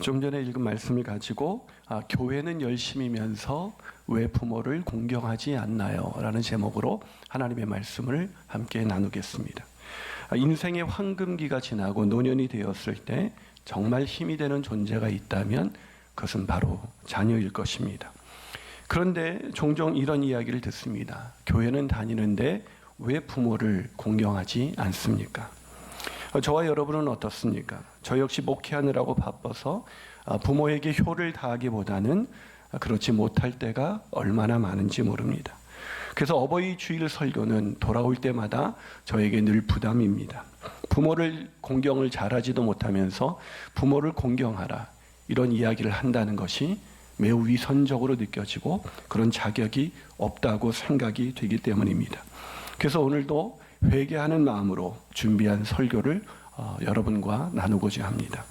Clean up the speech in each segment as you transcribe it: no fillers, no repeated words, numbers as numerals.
좀 전에 읽은 말씀을 가지고 교회는 열심이면서 왜 부모를 공경하지 않나요? 라는 제목으로 하나님의 말씀을 함께 나누겠습니다. 인생의 황금기가 지나고 노년이 되었을 때 정말 힘이 되는 존재가 있다면 그것은 바로 자녀일 것입니다. 그런데 종종 이런 이야기를 듣습니다. 교회는 다니는데 왜 부모를 공경하지 않습니까? 저와 여러분은 어떻습니까? 저 역시 목회하느라고 바빠서 부모에게 효를 다하기보다는 그렇지 못할 때가 얼마나 많은지 모릅니다. 그래서 어버이 주일 설교는 돌아올 때마다 저에게 늘 부담입니다. 부모를 공경을 잘하지도 못하면서 부모를 공경하라 이런 이야기를 한다는 것이 매우 위선적으로 느껴지고 그런 자격이 없다고 생각이 되기 때문입니다. 그래서 오늘도 회개하는 마음으로 준비한 설교를 여러분과 나누고자 합니다.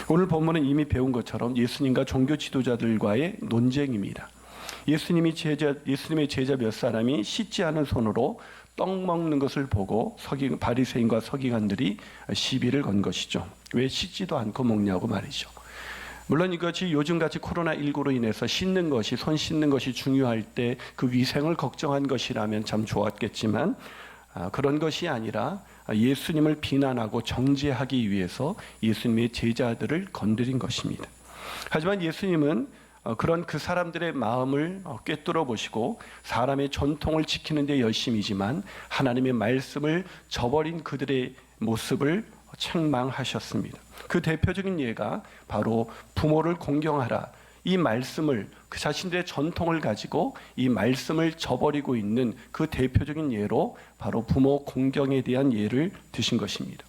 오늘 본문은 이미 배운 것처럼 예수님과 종교 지도자들과의 논쟁입니다. 예수님의 제자 몇 사람이 씻지 않은 손으로 떡 먹는 것을 보고 바리새인과 서기관들이 시비를 건 것이죠. 왜 씻지도 않고 먹냐고 말이죠. 물론 이것이 요즘같이 코로나19로 인해서 손 씻는 것이 중요할 때 그 위생을 걱정한 것이라면 참 좋았겠지만 그런 것이 아니라 예수님을 비난하고 정죄하기 위해서 예수님의 제자들을 건드린 것입니다. 하지만 예수님은 그런 그 사람들의 마음을 꿰뚫어 보시고 사람의 전통을 지키는 데 열심이지만 하나님의 말씀을 저버린 그들의 모습을 책망하셨습니다. 그 대표적인 예가 바로 부모를 공경하라. 이 말씀을 그 자신들의 전통을 가지고 이 말씀을 저버리고 있는 그 대표적인 예로 바로 부모 공경에 대한 예를 드신 것입니다.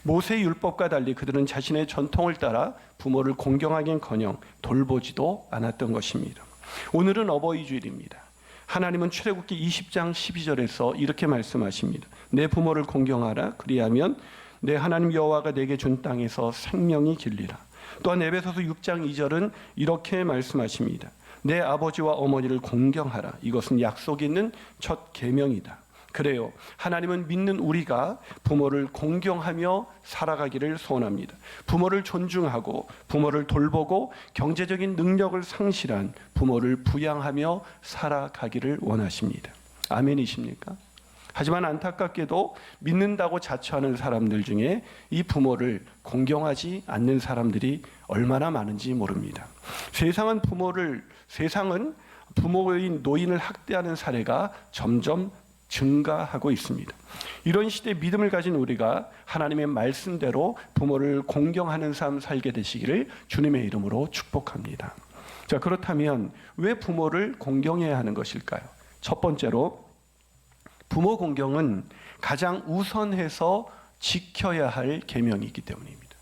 모세의 율법과 달리 그들은 자신의 전통을 따라 부모를 공경하긴커녕 돌보지도 않았던 것입니다. 오늘은 어버이 주일입니다. 하나님은 출애굽기 20장 12절에서 이렇게 말씀하십니다. 내 부모를 공경하라. 그리하면 내 하나님 여호와가 내게 준 땅에서 생명이 길리라. 또한 에베소서 6장 2절은 이렇게 말씀하십니다. 내 아버지와 어머니를 공경하라. 이것은 약속 있는 첫 계명이다. 그래요. 하나님은 믿는 우리가 부모를 공경하며 살아가기를 소원합니다. 부모를 존중하고 부모를 돌보고 경제적인 능력을 상실한 부모를 부양하며 살아가기를 원하십니다. 아멘이십니까? 하지만 안타깝게도 믿는다고 자처하는 사람들 중에 이 부모를 공경하지 않는 사람들이 얼마나 많은지 모릅니다. 세상은 부모인 노인을 학대하는 사례가 점점 증가하고 있습니다. 이런 시대에 믿음을 가진 우리가 하나님의 말씀대로 부모를 공경하는 삶 살게 되시기를 주님의 이름으로 축복합니다. 자, 그렇다면 왜 부모를 공경해야 하는 것일까요? 첫 번째로 부모 공경은 가장 우선해서 지켜야 할 계명이기 때문입니다.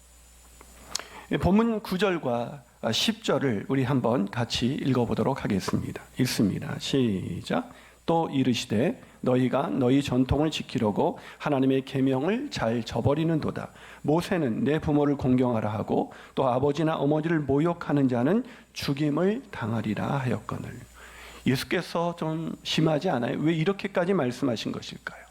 본문 9절과 10절을 우리 한번 같이 읽어보도록 하겠습니다. 읽습니다. 시작. 또 이르시되 너희가 너희 전통을 지키려고 하나님의 계명을 잘 저버리는도다. 모세는 내 부모를 공경하라 하고 또 아버지나 어머니를 모욕하는 자는 죽임을 당하리라 하였거늘. 예수께서 좀 심하지 않아요? 왜 이렇게까지 말씀하신 것일까요?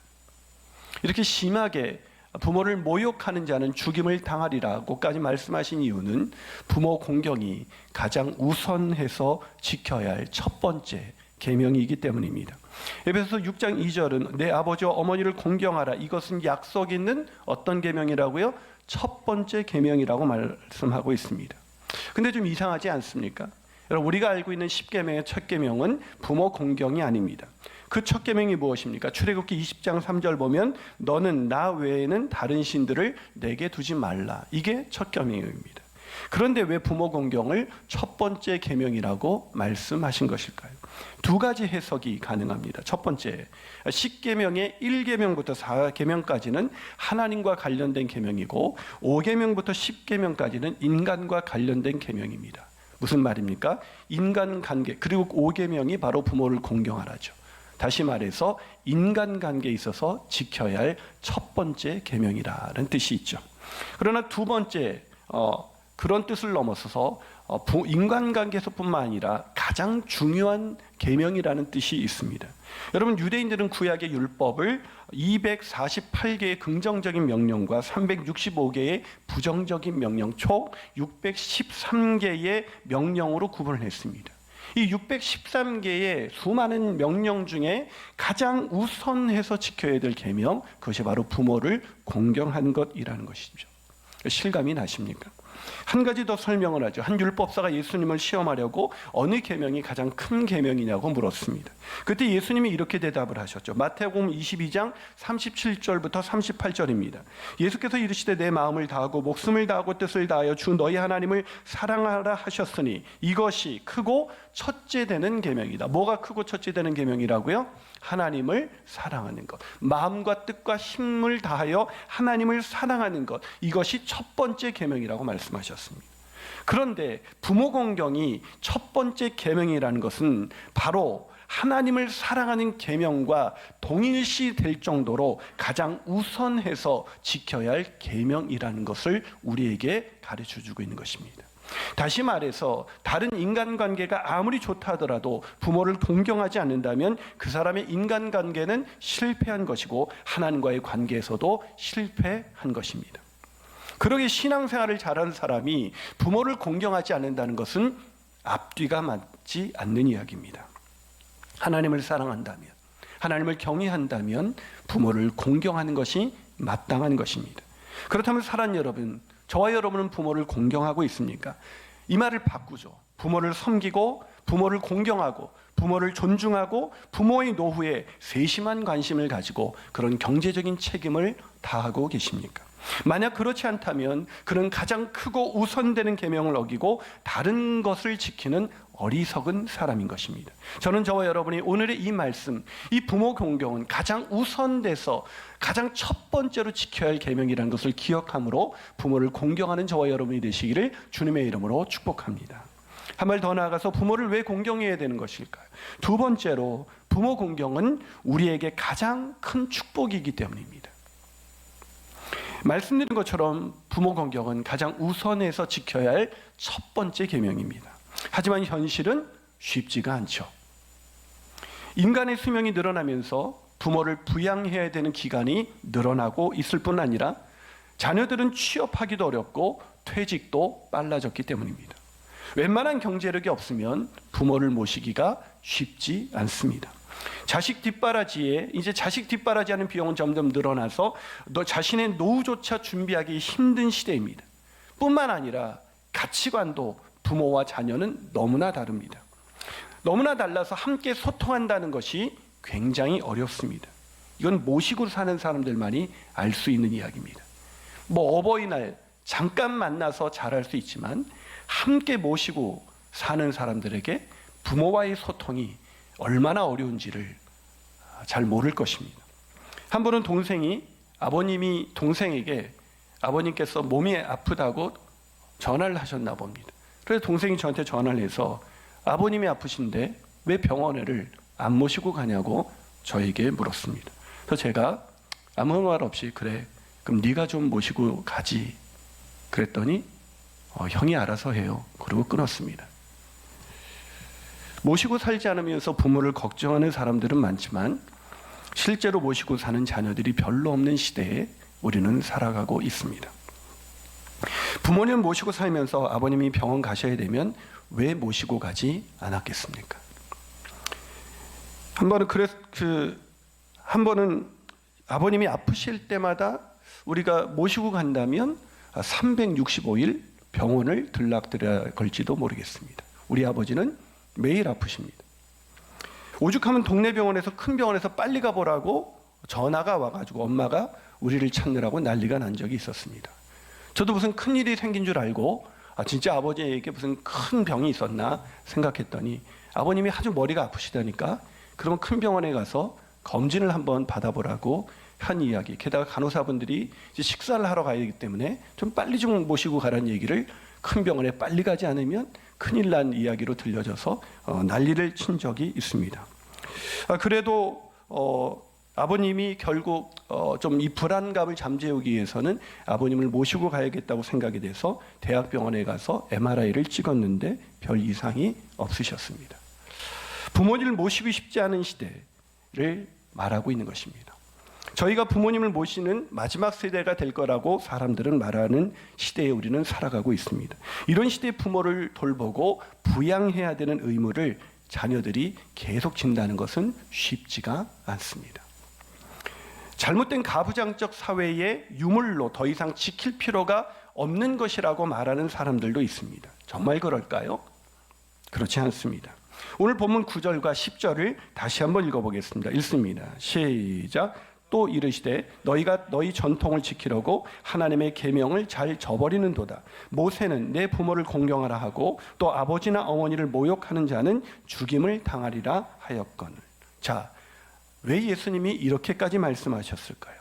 이렇게 심하게 부모를 모욕하는 자는 죽임을 당하리라고까지 말씀하신 이유는 부모 공경이 가장 우선해서 지켜야 할 첫 번째 계명이기 때문입니다. 에베소서 6장 2절은 내 아버지와 어머니를 공경하라. 이것은 약속 있는 어떤 계명이라고요? 첫 번째 계명이라고 말씀하고 있습니다. 근데 좀 이상하지 않습니까? 여러분, 우리가 알고 있는 10계명의 첫 계명은 부모 공경이 아닙니다. 그 첫 계명이 무엇입니까? 출애굽기 20장 3절 보면 너는 나 외에는 다른 신들을 내게 두지 말라. 이게 첫 계명입니다. 그런데 왜 부모 공경을 첫 번째 계명이라고 말씀하신 것일까요? 두 가지 해석이 가능합니다. 첫 번째, 10계명의 1계명부터 4계명까지는 하나님과 관련된 계명이고 5계명부터 10계명까지는 인간과 관련된 계명입니다. 무슨 말입니까? 인간관계, 그리고 5계명이 바로 부모를 공경하라죠. 다시 말해서 인간관계에 있어서 지켜야 할 첫 번째 계명이라는 뜻이 있죠. 그러나 두 번째, 그런 뜻을 넘어서서 인간관계에서뿐만 아니라 가장 중요한 계명이라는 뜻이 있습니다. 여러분, 유대인들은 구약의 율법을 248개의 긍정적인 명령과 365개의 부정적인 명령, 총 613개의 명령으로 구분을 했습니다. 이 613개의 수많은 명령 중에 가장 우선해서 지켜야 될 계명, 그것이 바로 부모를 공경하는 것이라는 것이죠. 실감이 나십니까? 한 가지 더 설명을 하죠. 한 율법사가 예수님을 시험하려고 어느 계명이 가장 큰 계명이냐고 물었습니다. 그때 예수님이 이렇게 대답을 하셨죠. 마태복음 22장 37절부터 38절입니다. 예수께서 이르시되 내 마음을 다하고 목숨을 다하고 뜻을 다하여 주 너희 하나님을 사랑하라 하셨으니 이것이 크고 첫째 되는 계명이다. 뭐가 크고 첫째 되는 계명이라고요? 하나님을 사랑하는 것, 마음과 뜻과 힘을 다하여 하나님을 사랑하는 것, 이것이 첫 번째 계명이라고 말씀하셨습니다. 그런데 부모 공경이 첫 번째 계명이라는 것은 바로 하나님을 사랑하는 계명과 동일시 될 정도로 가장 우선해서 지켜야 할 계명이라는 것을 우리에게 가르쳐주고 있는 것입니다. 다시 말해서 다른 인간관계가 아무리 좋다 하더라도 부모를 동경하지 않는다면 그 사람의 인간관계는 실패한 것이고 하나님과의 관계에서도 실패한 것입니다. 그러게 신앙생활을 잘하는 사람이 부모를 공경하지 않는다는 것은 앞뒤가 맞지 않는 이야기입니다. 하나님을 사랑한다면, 하나님을 경외한다면 부모를 공경하는 것이 마땅한 것입니다. 그렇다면 사랑하는 여러분, 저와 여러분은 부모를 공경하고 있습니까? 이 말을 바꾸죠. 부모를 섬기고 부모를 공경하고 부모를 존중하고 부모의 노후에 세심한 관심을 가지고 그런 경제적인 책임을 다하고 계십니까? 만약 그렇지 않다면 그는 가장 크고 우선되는 계명을 어기고 다른 것을 지키는 어리석은 사람인 것입니다. 저는 저와 여러분이 오늘의 이 말씀, 이 부모 공경은 가장 우선돼서 가장 첫 번째로 지켜야 할 계명이라는 것을 기억함으로 부모를 공경하는 저와 여러분이 되시기를 주님의 이름으로 축복합니다. 한 발 더 나아가서 부모를 왜 공경해야 되는 것일까요? 두 번째로 부모 공경은 우리에게 가장 큰 축복이기 때문입니다. 말씀드린 것처럼 부모 공경은 가장 우선해서 지켜야 할 첫 번째 계명입니다. 하지만 현실은 쉽지가 않죠. 인간의 수명이 늘어나면서 부모를 부양해야 되는 기간이 늘어나고 있을 뿐 아니라 자녀들은 취업하기도 어렵고 퇴직도 빨라졌기 때문입니다. 웬만한 경제력이 없으면 부모를 모시기가 쉽지 않습니다. 자식 뒷바라지하는 비용은 점점 늘어나서 너 자신의 노후조차 준비하기 힘든 시대입니다. 뿐만 아니라 가치관도 부모와 자녀는 너무나 다릅니다. 너무나 달라서 함께 소통한다는 것이 굉장히 어렵습니다. 이건 모시고 사는 사람들만이 알 수 있는 이야기입니다. 어버이날 잠깐 만나서 잘할 수 있지만 함께 모시고 사는 사람들에게 부모와의 소통이 얼마나 어려운지를 잘 모를 것입니다. 한 번은 아버님이 동생에게 아버님께서 몸이 아프다고 전화를 하셨나 봅니다. 그래서 동생이 저한테 전화를 해서 아버님이 아프신데 왜 병원을 안 모시고 가냐고 저에게 물었습니다. 그래서 제가 아무 말 없이 그래 그럼 네가 좀 모시고 가지 그랬더니 형이 알아서 해요. 그리고 끊었습니다. 모시고 살지 않으면서 부모를 걱정하는 사람들은 많지만 실제로 모시고 사는 자녀들이 별로 없는 시대에 우리는 살아가고 있습니다. 부모님 모시고 살면서 아버님이 병원 가셔야 되면 왜 모시고 가지 않았겠습니까? 한 번은 아버님이 아프실 때마다 우리가 모시고 간다면 365일 병원을 들락들어야 걸지도 모르겠습니다. 우리 아버지는 매일 아프십니다. 오죽하면 동네 병원에서 큰 병원에서 빨리 가보라고 전화가 와가지고 엄마가 우리를 찾느라고 난리가 난 적이 있었습니다. 저도 무슨 큰일이 생긴 줄 알고 진짜 아버지에게 무슨 큰 병이 있었나 생각했더니 아버님이 아주 머리가 아프시다니까 그러면 큰 병원에 가서 검진을 한번 받아보라고 한 이야기. 게다가 간호사분들이 이제 식사를 하러 가야 하기 때문에 좀 빨리 좀 모시고 가라는 얘기를 큰 병원에 빨리 가지 않으면 큰일 난 이야기로 들려져서 난리를 친 적이 있습니다. 그래도 아버님이 결국 좀 이 불안감을 잠재우기 위해서는 아버님을 모시고 가야겠다고 생각이 돼서 대학병원에 가서 MRI를 찍었는데 별 이상이 없으셨습니다. 부모님을 모시고 싶지 않은 시대를 말하고 있는 것입니다. 저희가 부모님을 모시는 마지막 세대가 될 거라고 사람들은 말하는 시대에 우리는 살아가고 있습니다. 이런 시대의 부모를 돌보고 부양해야 되는 의무를 자녀들이 계속 진다는 것은 쉽지가 않습니다. 잘못된 가부장적 사회의 유물로 더 이상 지킬 필요가 없는 것이라고 말하는 사람들도 있습니다. 정말 그럴까요? 그렇지 않습니다. 오늘 본문 9절과 10절을 다시 한번 읽어보겠습니다. 읽습니다. 시작. 또 이르시되 너희가 너희 전통을 지키려고 하나님의 계명을 잘 저버리는도다. 모세는 내 부모를 공경하라 하고 또 아버지나 어머니를 모욕하는 자는 죽임을 당하리라 하였거늘. 자, 왜 예수님이 이렇게까지 말씀하셨을까요?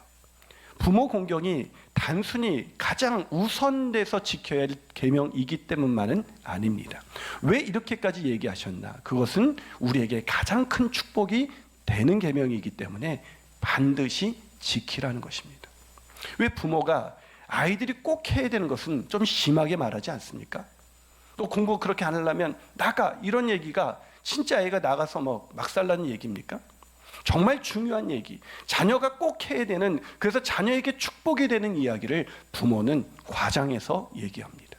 부모 공경이 단순히 가장 우선돼서 지켜야 할 계명이기 때문만은 아닙니다. 왜 이렇게까지 얘기하셨나? 그것은 우리에게 가장 큰 축복이 되는 계명이기 때문에 반드시 지키라는 것입니다. 왜 부모가 아이들이 꼭 해야 되는 것은 좀 심하게 말하지 않습니까? 또 공부 그렇게 안 하려면 나가, 이런 얘기가 진짜 애가 나가서 막 살라는 얘기입니까? 정말 중요한 얘기, 자녀가 꼭 해야 되는, 그래서 자녀에게 축복이 되는 이야기를 부모는 과장해서 얘기합니다.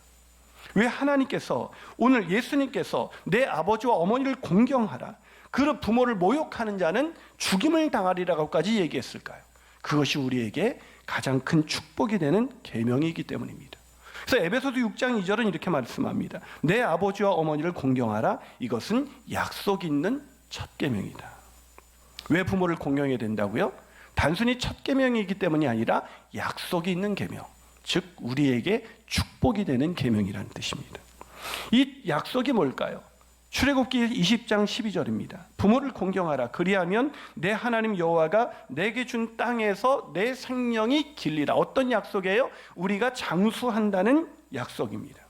왜 하나님께서, 오늘 예수님께서 내 아버지와 어머니를 공경하라, 그 부모를 모욕하는 자는 죽임을 당하리라고까지 얘기했을까요? 그것이 우리에게 가장 큰 축복이 되는 계명이기 때문입니다. 그래서 에베소서 6장 2절은 이렇게 말씀합니다. 내 아버지와 어머니를 공경하라. 이것은 약속 있는 첫 계명이다. 왜 부모를 공경해야 된다고요? 단순히 첫 계명이기 때문이 아니라 약속이 있는 계명, 즉 우리에게 축복이 되는 계명이라는 뜻입니다. 이 약속이 뭘까요? 출애굽기 20장 12절입니다. 부모를 공경하라. 그리하면 내 하나님 여호와가 내게 준 땅에서 내 생명이 길리라. 어떤 약속이에요? 우리가 장수한다는 약속입니다.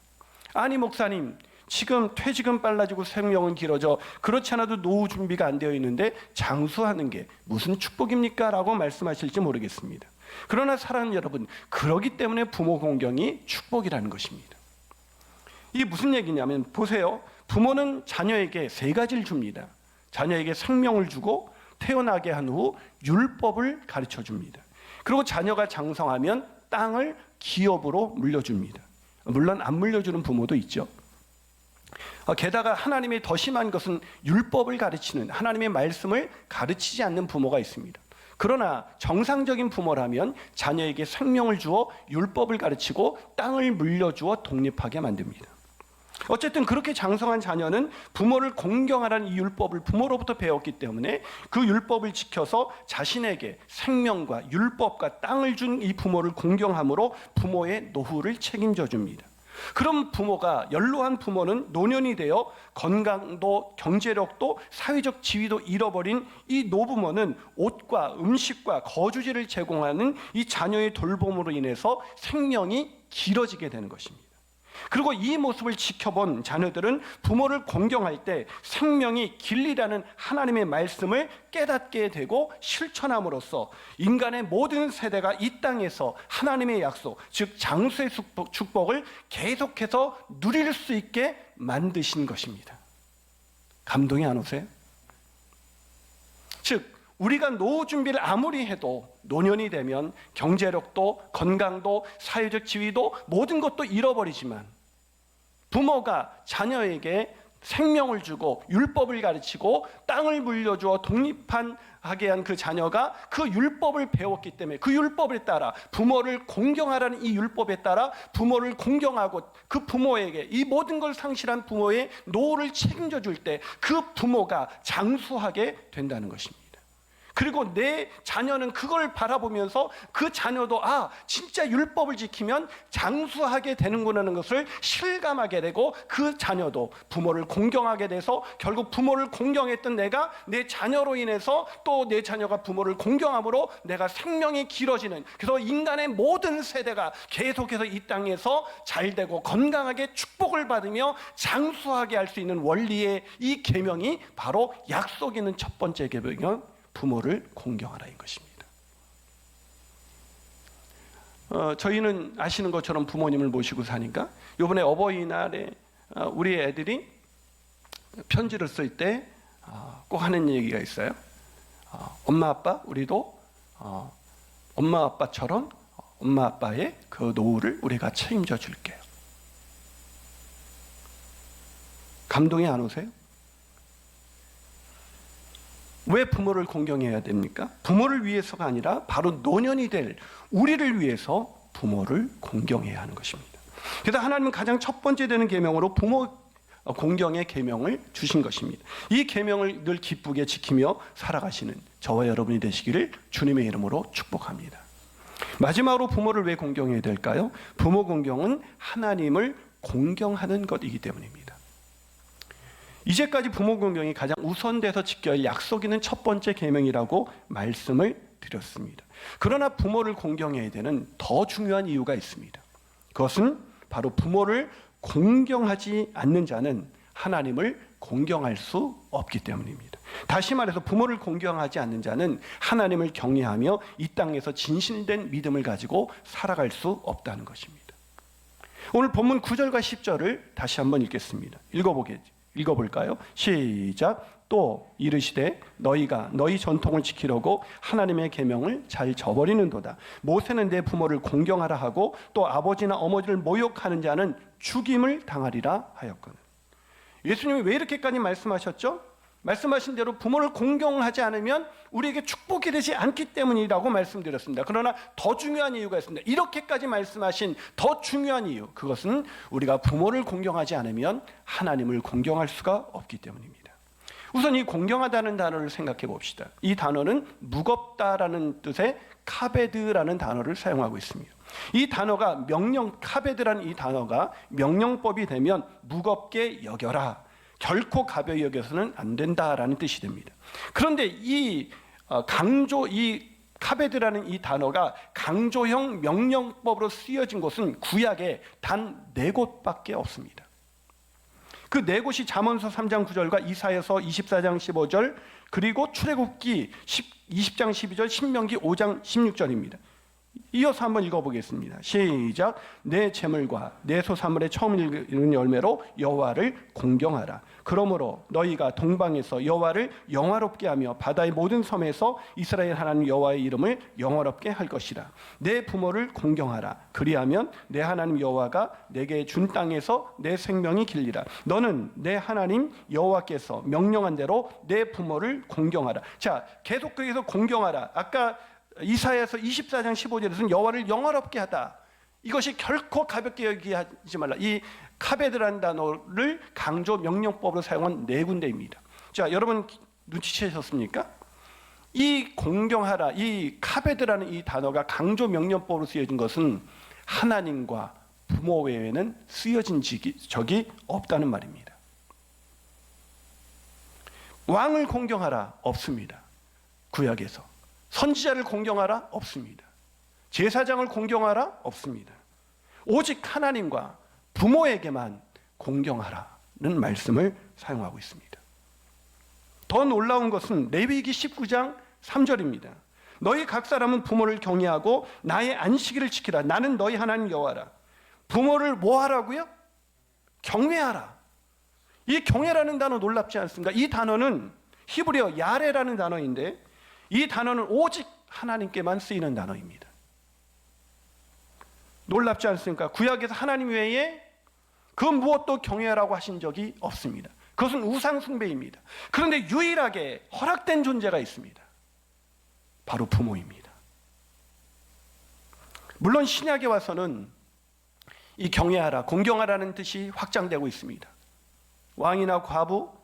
아니 목사님, 지금 퇴직은 빨라지고 생명은 길어져, 그렇지 않아도 노후 준비가 안 되어 있는데 장수하는 게 무슨 축복입니까? 라고 말씀하실지 모르겠습니다. 그러나 사랑하는 여러분, 그러기 때문에 부모 공경이 축복이라는 것입니다. 이게 무슨 얘기냐면, 보세요. 부모는 자녀에게 세 가지를 줍니다. 자녀에게 생명을 주고 태어나게 한 후 율법을 가르쳐 줍니다. 그리고 자녀가 장성하면 땅을 기업으로 물려줍니다. 물론 안 물려주는 부모도 있죠. 게다가 하나님의 더 심한 것은 율법을 가르치는, 하나님의 말씀을 가르치지 않는 부모가 있습니다. 그러나 정상적인 부모라면 자녀에게 생명을 주어 율법을 가르치고 땅을 물려주어 독립하게 만듭니다. 어쨌든 그렇게 장성한 자녀는 부모를 공경하라는 이 율법을 부모로부터 배웠기 때문에 그 율법을 지켜서 자신에게 생명과 율법과 땅을 준 이 부모를 공경함으로 부모의 노후를 책임져 줍니다. 그럼 부모가, 연로한 부모는 노년이 되어 건강도 경제력도 사회적 지위도 잃어버린 이 노부모는 옷과 음식과 거주지를 제공하는 이 자녀의 돌봄으로 인해서 생명이 길어지게 되는 것입니다. 그리고 이 모습을 지켜본 자녀들은 부모를 공경할 때 생명이 길리라는 하나님의 말씀을 깨닫게 되고 실천함으로써 인간의 모든 세대가 이 땅에서 하나님의 약속, 즉 장수의 축복을 계속해서 누릴 수 있게 만드신 것입니다. 감동이 안 오세요? 즉 우리가 노후 준비를 아무리 해도 노년이 되면 경제력도 건강도 사회적 지위도 모든 것도 잃어버리지만, 부모가 자녀에게 생명을 주고 율법을 가르치고 땅을 물려주어 독립하게 한 그 자녀가 그 율법을 배웠기 때문에 그 율법에 따라 부모를 공경하라는 이 율법에 따라 부모를 공경하고 그 부모에게 이 모든 걸 상실한 부모의 노후를 책임져 줄 때 그 부모가 장수하게 된다는 것입니다. 그리고 내 자녀는 그걸 바라보면서 그 자녀도 진짜 율법을 지키면 장수하게 되는구나라는 것을 실감하게 되고, 그 자녀도 부모를 공경하게 돼서 결국 부모를 공경했던 내가 내 자녀로 인해서 또 내 자녀가 부모를 공경함으로 내가 생명이 길어지는, 그래서 인간의 모든 세대가 계속해서 이 땅에서 잘되고 건강하게 축복을 받으며 장수하게 할 수 있는 원리의 이 계명이 바로 약속 있는 첫 번째 계명은 부모를 공경하라인 것입니다. 저희는 아시는 것처럼 부모님을 모시고 사니까 이번에 어버이날에 우리 애들이 편지를 쓸 때 꼭 하는 얘기가 있어요. 엄마 아빠 우리도 엄마 아빠처럼 엄마 아빠의 그 노후를 우리가 책임져 줄게요. 감동이 안 오세요? 왜 부모를 공경해야 됩니까? 부모를 위해서가 아니라 바로 노년이 될 우리를 위해서 부모를 공경해야 하는 것입니다. 그래서 하나님은 가장 첫 번째 되는 계명으로 부모 공경의 계명을 주신 것입니다. 이 계명을 늘 기쁘게 지키며 살아가시는 저와 여러분이 되시기를 주님의 이름으로 축복합니다. 마지막으로 부모를 왜 공경해야 될까요? 부모 공경은 하나님을 공경하는 것이기 때문입니다. 이제까지 부모 공경이 가장 우선돼서 지켜야 할 약속 있는 첫 번째 계명이라고 말씀을 드렸습니다. 그러나 부모를 공경해야 되는 더 중요한 이유가 있습니다. 그것은 바로 부모를 공경하지 않는 자는 하나님을 공경할 수 없기 때문입니다. 다시 말해서 부모를 공경하지 않는 자는 하나님을 경외하며 이 땅에서 진실된 믿음을 가지고 살아갈 수 없다는 것입니다. 오늘 본문 9절과 10절을 다시 한번 읽겠습니다. 읽어볼까요? 시작. 또 이르시되 너희가 너희 전통을 지키려고 하나님의 계명을 잘 저버리는도다. 모세는 내 부모를 공경하라 하고 또 아버지나 어머니를 모욕하는 자는 죽임을 당하리라 하였거든. 예수님이 왜 이렇게까지 말씀하셨죠? 말씀하신 대로 부모를 공경하지 않으면 우리에게 축복이 되지 않기 때문이라고 말씀드렸습니다. 그러나 더 중요한 이유가 있습니다. 이렇게까지 말씀하신 더 중요한 이유, 그것은 우리가 부모를 공경하지 않으면 하나님을 공경할 수가 없기 때문입니다. 우선 이 공경하다는 단어를 생각해 봅시다. 이 단어는 무겁다라는 뜻의 카베드라는 단어를 사용하고 있습니다. 이 단어가 카베드라는 이 단어가 명령법이 되면 무겁게 여겨라, 결코 가벼이 여겨서는 안 된다라는 뜻이 됩니다. 그런데 이 카베드라는 이 단어가 강조형 명령법으로 쓰여진 곳은 구약에 단 4곳밖에 없습니다. 그 4곳이 잠언서 3장 9절과 이사야서 24장 15절 그리고 출애굽기 20장 12절, 신명기 5장 16절입니다. 이어서 한번 읽어보겠습니다. 시작. 내 재물과 내 소산물의 처음 이르는 열매로 여호와를 공경하라. 그러므로 너희가 동방에서 여호와를 영화롭게 하며 바다의 모든 섬에서 이스라엘 하나님 여호와의 이름을 영화롭게 할 것이라. 내 부모를 공경하라. 그리하면 내 하나님 여호와가 내게 준 땅에서 내 생명이 길리라. 너는 내 하나님 여호와께서 명령한 대로 내 부모를 공경하라. 자, 계속 거기서 공경하라. 아까 이사야서 24장 15절에서는 여호와를 영화롭게 하다. 이것이 결코 가볍게 여기지 말라. 이 카베드라는 단어를 강조 명령법으로 사용한 4군데입니다. 자, 여러분 눈치채셨습니까? 이 공경하라, 이 카베드라는 이 단어가 강조 명령법으로 쓰여진 것은 하나님과 부모 외에는 쓰여진 적이 없다는 말입니다. 왕을 공경하라 없습니다. 구약에서. 선지자를 공경하라 없습니다. 제사장을 공경하라 없습니다. 오직 하나님과 부모에게만 공경하라는 말씀을 사용하고 있습니다. 더 놀라운 것은 레위기 19장 3절입니다. 너희 각 사람은 부모를 경외하고 나의 안식일을 지키라. 나는 너희 하나님 여호와라. 부모를 뭐 하라고요? 경외하라. 이 경외라는 단어 놀랍지 않습니까? 이 단어는 히브리어 야레라는 단어인데 이 단어는 오직 하나님께만 쓰이는 단어입니다. 놀랍지 않습니까? 구약에서 하나님 외에 그 무엇도 경외하라고 하신 적이 없습니다. 그것은 우상 숭배입니다. 그런데 유일하게 허락된 존재가 있습니다. 바로 부모입니다. 물론 신약에 와서는 이 경외하라, 공경하라는 뜻이 확장되고 있습니다. 왕이나 과부,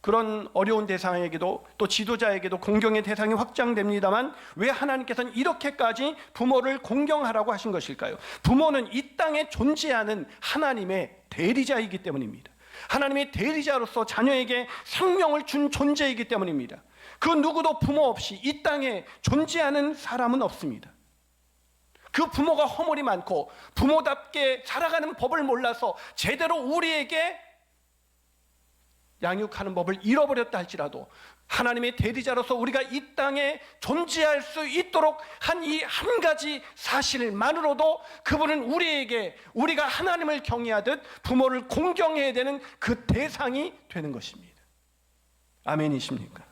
그런 어려운 대상에게도 또 지도자에게도 공경의 대상이 확장됩니다만 왜 하나님께서는 이렇게까지 부모를 공경하라고 하신 것일까요? 부모는 이 땅에 존재하는 하나님의 대리자이기 때문입니다. 하나님의 대리자로서 자녀에게 생명을 준 존재이기 때문입니다. 그 누구도 부모 없이 이 땅에 존재하는 사람은 없습니다. 그 부모가 허물이 많고 부모답게 살아가는 법을 몰라서 제대로 우리에게 양육하는 법을 잃어버렸다 할지라도 하나님의 대리자로서 우리가 이 땅에 존재할 수 있도록 한 이 한 가지 사실만으로도 그분은 우리에게 우리가 하나님을 경외하듯 부모를 공경해야 되는 그 대상이 되는 것입니다. 아멘이십니까?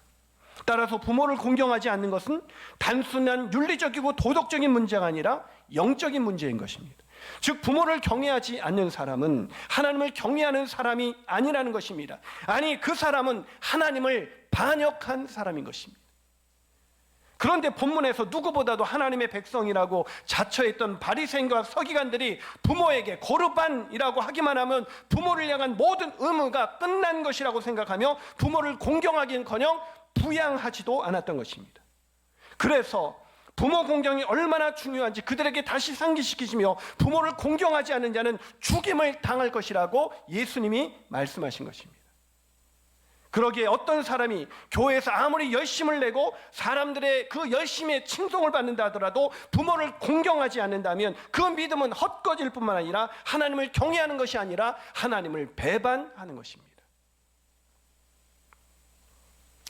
따라서 부모를 공경하지 않는 것은 단순한 윤리적이고 도덕적인 문제가 아니라 영적인 문제인 것입니다. 즉 부모를 경외하지 않는 사람은 하나님을 경외하는 사람이 아니라는 것입니다. 아니, 그 사람은 하나님을 반역한 사람인 것입니다. 그런데 본문에서 누구보다도 하나님의 백성이라고 자처했던 바리새인과 서기관들이 부모에게 고르반이라고 하기만 하면 부모를 향한 모든 의무가 끝난 것이라고 생각하며 부모를 공경하기는커녕 부양하지도 않았던 것입니다. 그래서 부모 공경이 얼마나 중요한지 그들에게 다시 상기시키시며 부모를 공경하지 않는 자는 죽임을 당할 것이라고 예수님이 말씀하신 것입니다. 그러기에 어떤 사람이 교회에서 아무리 열심을 내고 사람들의 그 열심에 칭송을 받는다 하더라도 부모를 공경하지 않는다면 그 믿음은 헛것일 뿐만 아니라 하나님을 경외하는 것이 아니라 하나님을 배반하는 것입니다.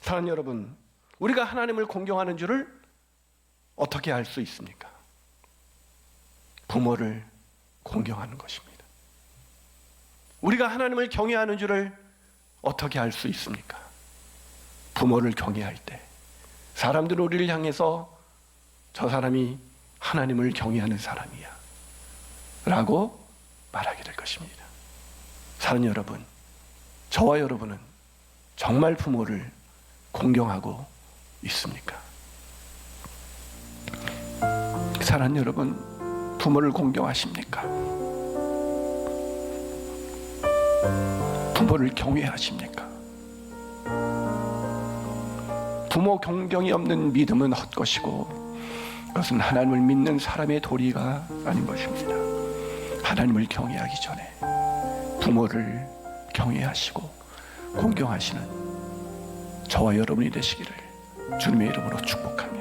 사랑하는 여러분, 우리가 하나님을 공경하는 줄을 어떻게 알 수 있습니까? 부모를 공경하는 것입니다. 우리가 하나님을 경외하는 줄을 어떻게 알 수 있습니까? 부모를 경외할 때 사람들은 우리를 향해서 저 사람이 하나님을 경외하는 사람이야 라고 말하게 될 것입니다. 사랑하는 여러분, 저와 여러분은 정말 부모를 공경하고 있습니까? 사랑하는 여러분, 부모를 공경하십니까? 부모를 경외하십니까? 부모 공경이 없는 믿음은 헛것이고 그것은 하나님을 믿는 사람의 도리가 아닌 것입니다. 하나님을 경외하기 전에 부모를 경외하시고 공경하시는 저와 여러분이 되시기를 주님의 이름으로 축복합니다.